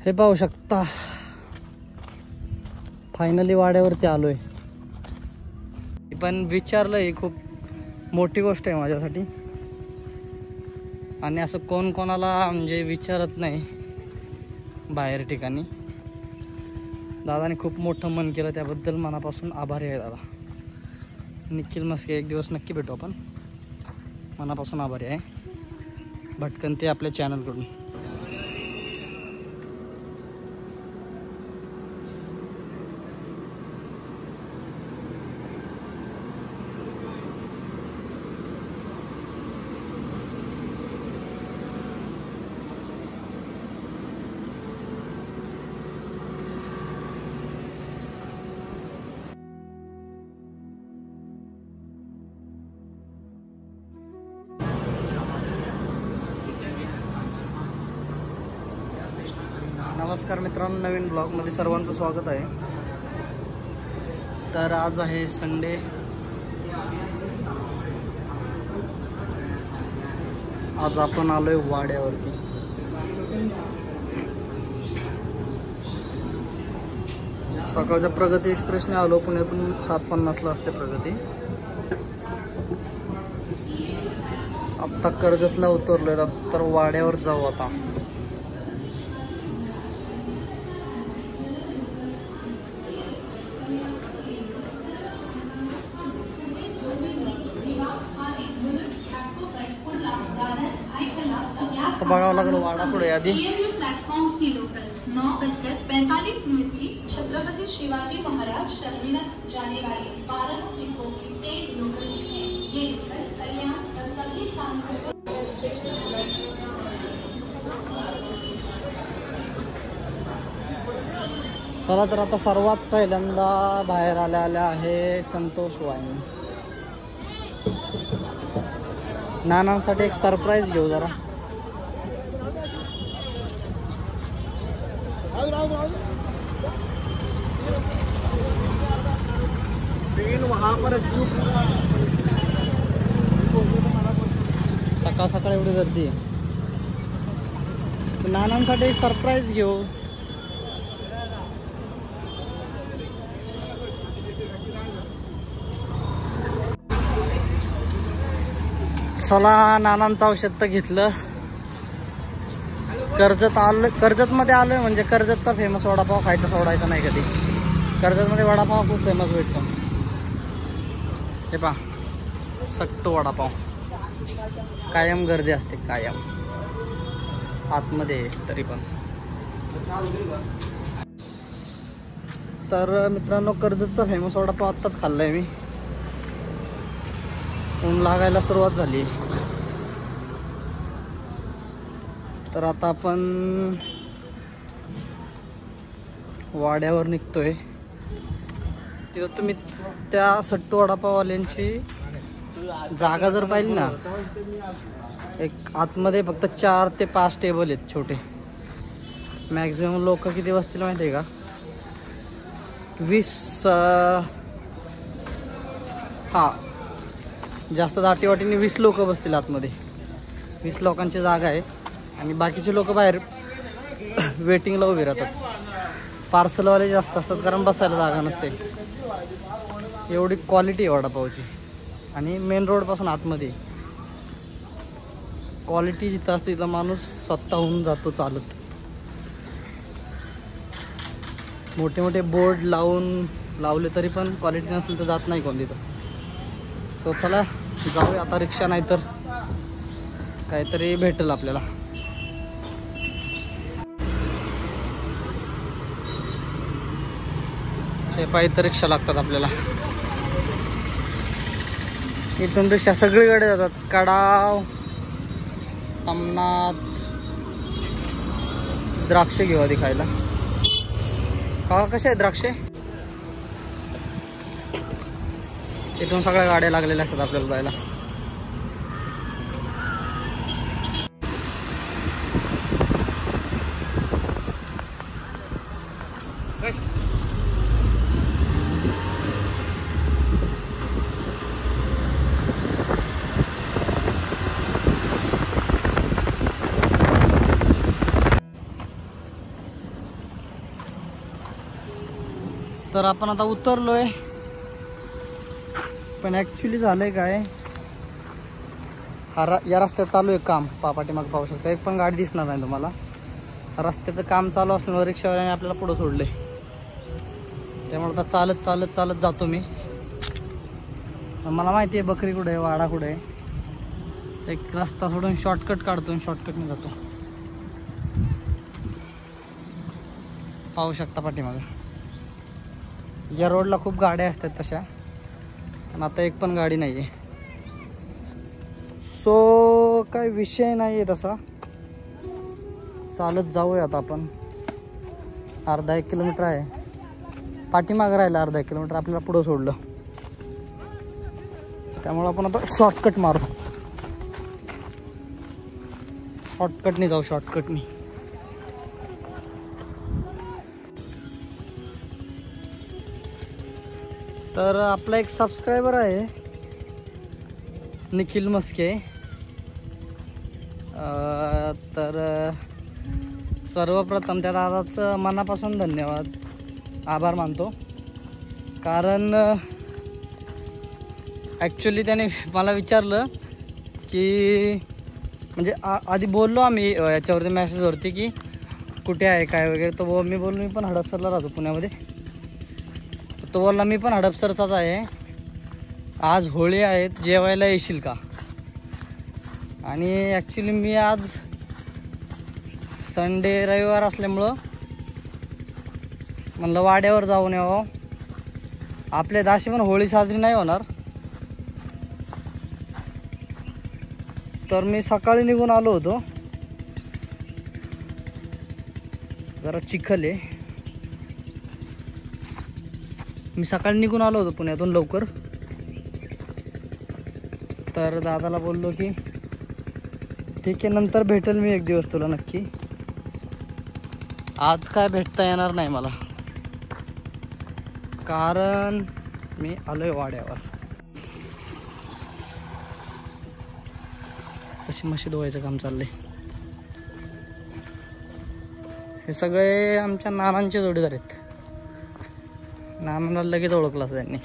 हे पाहू शकता, फायनली वाड्यावरती आलोय. पण विचारलं ही खूप मोठी गोष्ट आहे माझ्यासाठी. आणि असं कोण कोणाला म्हणजे विचारत नाही बाहेर ठिकाणी. दादाने खूप मोठं मन केलं, त्याबद्दल मनापासून आभारी आहे दादा. निखिल मस्के, एक दिवस नक्की भेटू आपण. मनापासून आभारी आहे. भटकंती आपल्या चॅनलकडून. नमस्कार मित्रांनो, नवीन ब्लॉगमध्ये सर्वांचं स्वागत आहे. तर आज आहे संडे. आज आपण आलोय वाड्यावरती. सकाळच्या प्रगती एक्सप्रेसने आलो. पुण्यातून 7:50ला असते प्रगती. आत्ता कर्जतला उतरलोय, तर वाड्यावर जाऊ आता. तो बघावं लागेल वाडा पुढे आधी. प्लेटफॉर्म की लोकल 9:45 की छत्रपति शिवाजी महाराज टर्मिनस जाने वाली 12 डिपो की 3 लोकल है. ये लोकल कल्याण और सभी कामगारों. चला तर आता सर्वात पहिल्यांदा बाहेर आल्या आहे संतोष वाईन्स. नानांसाठी एक सरप्राईज घेऊ जरा. सकाळ सकाळ एवढी गर्दी आहे. नानांसाठी एक सरप्राईज घेऊ. चला, नानांचं औषध तर घेतलं. कर्जत मध्ये आलोय म्हणजे कर्जतचा फेमस वडापाव खायचा सोडायचा नाही कधी. कर्जत मध्ये वडापाव खूप फेमस भेटतो. हे पहा, सट्टू वडापाव. कायम गर्दी असते, कायम आतमध्ये तरी पण. तर मित्रांनो, कर्जतचा फेमस वडापाव आत्ताच खाल्लाय मी. ऊन लागायला सुरुवात झाली. तर आता आपण वाड्यावर निघतोय. तिथं तुम्ही त्या सट्टू वडापाववाल्यांची जागा जर पाहिली ना, एक आतमध्ये फक्त 4 ते 5 टेबल आहेत छोटे. मॅक्झिमम लोक किती बसतील माहिती आहे का? 20. हा, जास्त दाटीवाटीने 20 लोक बसतील आतमध्ये. 20 लोकांची जागा आहे. आणि बाकीचे लोक बाहेर वेटिंगला उभे राहतात. पार्सलवाले जास्त असतात कारण बसायला जागा नसते. एवढी क्वालिटी आहे वडापावची. आणि मेन रोडपासून आतमध्ये क्वालिटी जिथं असते तिथं माणूस स्वतःहून जातो चालत. मोठे मोठे बोर्ड लावले तरी पण क्वालिटी नसेल तर जात नाही कोण तिथं. सो चला जाऊया आता. रिक्षा नाही तर काहीतरी भेटेल आपल्याला. हे पायी तर रिक्षा लागतात आपल्याला. इथून रिक्षा सगळीकडे जातात. कडाव, अमनाथ. द्राक्षे घेऊ आधी खायला. का कसे आहेत द्राक्षे? इथून सगळ्या गाड्या लागलेल्या असतात आपल्याला जायला. तर आपण आता उतरलोय, पण ॲक्च्युली झालंय काय, या रस्त्यात चालू आहे काम. पाठीमाग पाहू शकता, एक पण गाडी दिसणार नाही तुम्हाला. रस्त्याचं काम चालू असल्यामुळे रिक्षावाल्याने आपल्याला पुढं सोडले, त्यामुळे आता चालत चालत चालत जातो मी. मला माहिती आहे बकरी कुठे आहे, वाडा कुठे आहे. एक रस्ता सोडून शॉर्टकट काढतो आणि शॉर्टकटने जातो. पाहू शकता पाठीमागं. या रोडला खूप गाड्या असतात तशा, पण आता एक पण गाडी नाही आहे. सो काय विषय नाही आहे तसा. चालत जाऊया आता आपण. अर्धा 1 किलोमीटर आहे, पाठीमागं राहिलं अर्धा 1 किलोमीटर, आपल्याला पुढं सोडलं. त्यामुळे आपण आता शॉर्टकट मारू, शॉर्टकटनी जाऊ, शॉर्टकटनी. तर आपला एक सबस्क्रायबर आहे निखिल मस्के. तर सर्वप्रथम त्या दादाचं मनापासून धन्यवाद, आभार मानतो. कारण ॲक्च्युली त्याने मला विचारलं की, म्हणजे आधी बोललो आम्ही याच्यावरती मॅसेजवरती की कुठे आहे काय वगैरे. तो मी बोललो मी पण हडपसरला राहतो पुण्यामध्ये. तो बोलला मी पण हडपसरचाच आहे, आज होळी आहे, जेवायला येशील का. आणि ॲक्च्युली मी आज संडे रविवार असल्यामुळं म्हणलं वाड्यावर जाऊन यावं. आपल्या दाशी पण होळी साजरी नाही होणार, तर मी सकाळी निघून आलो होतो. जरा चिखल आहे, मी सकाळी निघून आलो होतो पुण्यातून लवकर. तर दादाला बोललो की ठीक आहे, नंतर भेटेल मी एक दिवस तुला नक्की. आज काय भेटता येणार नाही मला, कारण मी आलोय वाड्यावर. तशी म्हशी धुवायचं काम चाललंय. हे सगळे आमच्या नानांचे जोडीदार आहेत. नानाला लगेच ओळखलं त्यांनी.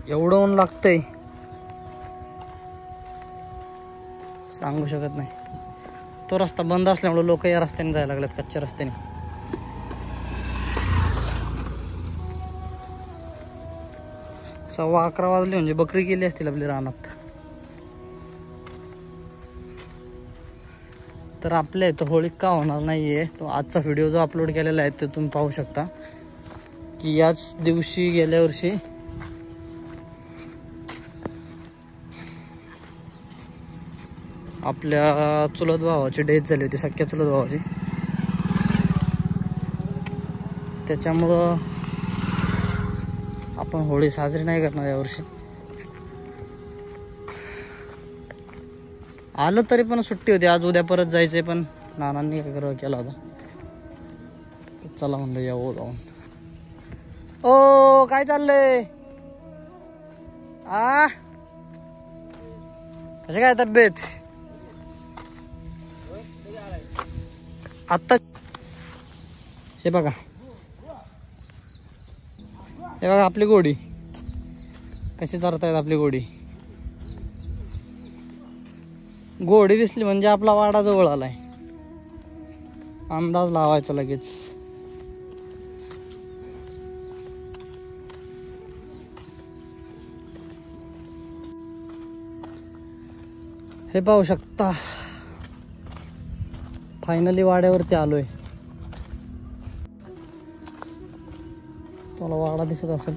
एवढं ऊन लागतंय सांगू शकत नाही. तो रस्ता बंद असल्यामुळे लोक या रस्त्याने जायला लागलेत, कच्च्या रस्त्याने. 11:15 वाजले म्हणजे बकरी गेली असतील आपली रानात. तर आपल्या इथं होळी का होणार नाहीये, तो आजचा व्हिडिओ जो अपलोड केलेला आहे ते तुम्ही पाहू शकता की याच दिवशी गेल्या वर्षी आपल्या चुलत भावाची डेथ झाली होती, सख्या चुलत भावाची. त्याच्यामुळं आपण होळी साजरी नाही करणार यावर्षी. आलो तरी पण सुट्टी होती आज, उद्या परत जायचंय, पण नानांनी आग्रह केला होता, चला म्हणलं यावं जाऊन. ओ काय चाललंय, कशी काय तब्येत आत्ता? हे बघा, हे बघा आपली घोडी कशी चालतायत. आपली घोडी दिसली म्हणजे आपला वाडा जवळ आलाय, अंदाज लावायचा लगेच. हे पाहू शकता, फायनली वाड्यावरती आलोय. तुम्हाला वाडा दिसत असेल,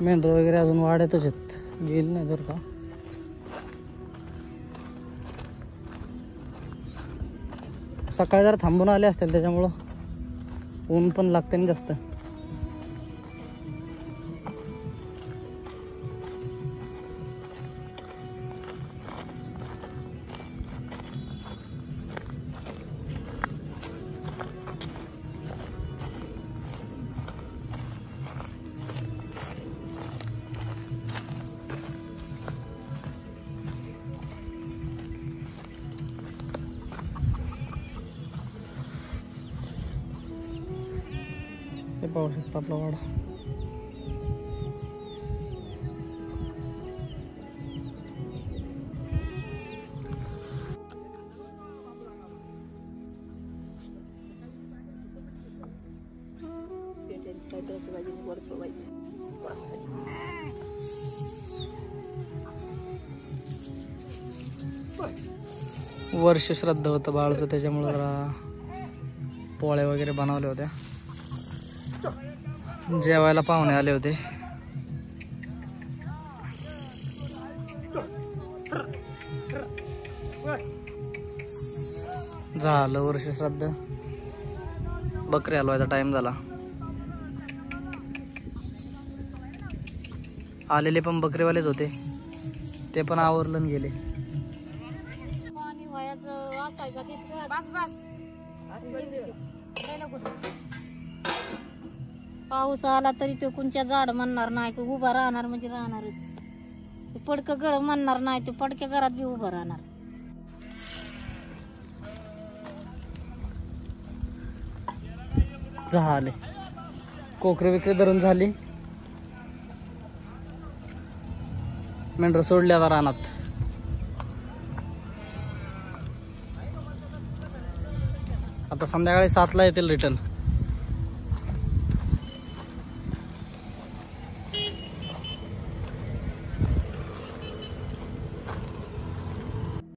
मेंढर वगैरे अजून वाड्यातच आहेत, गेली नाही बरं का. सकाळी जरा थांबून आले असतील त्याच्यामुळं ऊन पण लागते ना जास्त. पाहू शकता आपला वाडा. वर्ष श्राद्ध होतं बाळूचं, त्याच्यामुळे जरा पोळ्या वगैरे बनवल्या होत्या. जेवायला पाहुणे आले होते. झालं वर्ष श्राद्ध. बकरी हलवायचा टाइम झाला. आलेले पण बकरीवालेच होते, ते पण आवरलं गेले. पाऊस आला तरी तो कोणच्या झाड म्हणणार नाही, उभा राहणार म्हणजे राहणारच. पडकं गळ म्हणणार नाही, तो पडक्या घरात बी उभा राहणार. झाले कोकरे विक्री धरून झाली. मेंढर सोडली आता रानात. आता संध्याकाळी 7ला येतील रिटर्न.